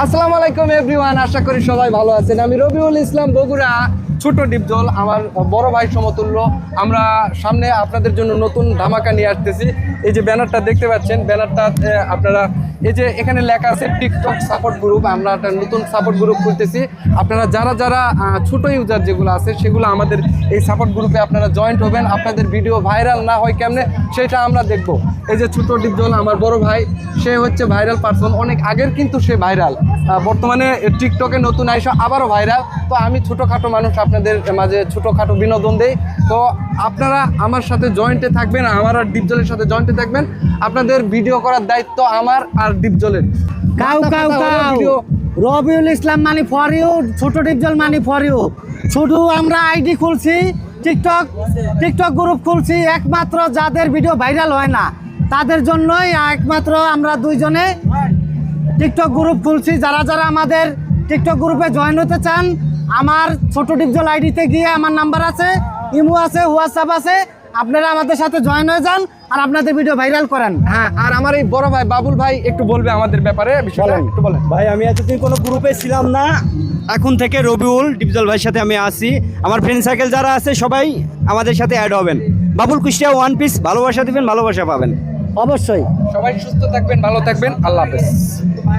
আসসালামু আলাইকুম এভরিওয়ান, আশা করি সবাই ভালো আছেন। আমি রবিউল ইসলাম, বগুড়া ছোট ডিপজল, আমার বড় ভাই সমতুল্য। আমরা সামনে আপনাদের জন্য নতুন ধামাকা নিয়ে আসতেছি। এই যে ব্যানারটা দেখতে পাচ্ছেন, ব্যানারটা আপনারা এই যে এখানে লেখা আছে টিকটক সাপোর্ট গ্রুপ। আমরা একটা নতুন সাপোর্ট গ্রুপ করতেছি। আপনারা যারা যারা ছোট ইউজার যেগুলো আছে সেগুলো আমাদের এই সাপোর্ট গ্রুপে আপনারা জয়েন্ট হবেন। আপনাদের ভিডিও ভাইরাল না হয় কেমনে সেটা আমরা দেখব। এই যে ছোট ডিপজল আমার বড় ভাই, সে হচ্ছে ভাইরাল পারসন, অনেক আগের কিন্তু সে ভাইরাল, বর্তমানে টিকটকে নতুন আইসা আবারও ভাইরাল। তো আমি ছোটোখাটো মানুষ, আপনাদের মাঝে ছোটোখাটো বিনোদন দেই। তো আপনারা আমার সাথে জয়েন্টে থাকবেন, আমার আর ডিপজলের সাথে জয়েন্টে থাকবেন। আপনাদের ভিডিও করার দায়িত্ব আমার আর ডিপজলের। কাউ কাউ কাউ Rabiul Islam money for you, ছোট ডিপজল মানি ফর ইউ। শুধু আমরা আইডি খুলছি, টিকটক গ্রুপ খুলছি একমাত্র যাদের ভিডিও ভাইরাল হয় না তাদের জন্যই। একমাত্র আমরা দুইজনে টিকটক গ্রুপ খুলছি। যারা যারা আমাদের টিকটক গ্রুপে জয়েন হতে চান, আমার ছোট ডিপজল আইডিতে গিয়ে আমার নাম্বার আছে, ইমো আছে, হোয়াটসঅ্যাপ আছে, আপনারা আমাদের সাথে জয়েন হয়ে যান আর আপনাদের ভিডিও ভাইরাল করেন। হ্যাঁ, আর আমার এই বড় ভাই বাবুল ভাই একটু বলবে আমাদের ব্যাপারে বিষয়টা, একটু বলেন। ভাই আমি এতদিন কোনো গ্রুপে ছিলাম না, এখন থেকে রবিউল ডিপজল ভাইয়ের সাথে আমি আসি। আমার ফ্রেন্ড সার্কেল যারা আছে সবাই আমাদের সাথে অ্যাড হবেন। বাবুল কুষ্টিয়া ওয়ান পিস, ভালোবাসা দিবেন, ভালোবাসা পাবেন। অবশ্যই সবাই সুস্থ থাকবেন, ভালো থাকবেন, আল্লাহ হাফেজ।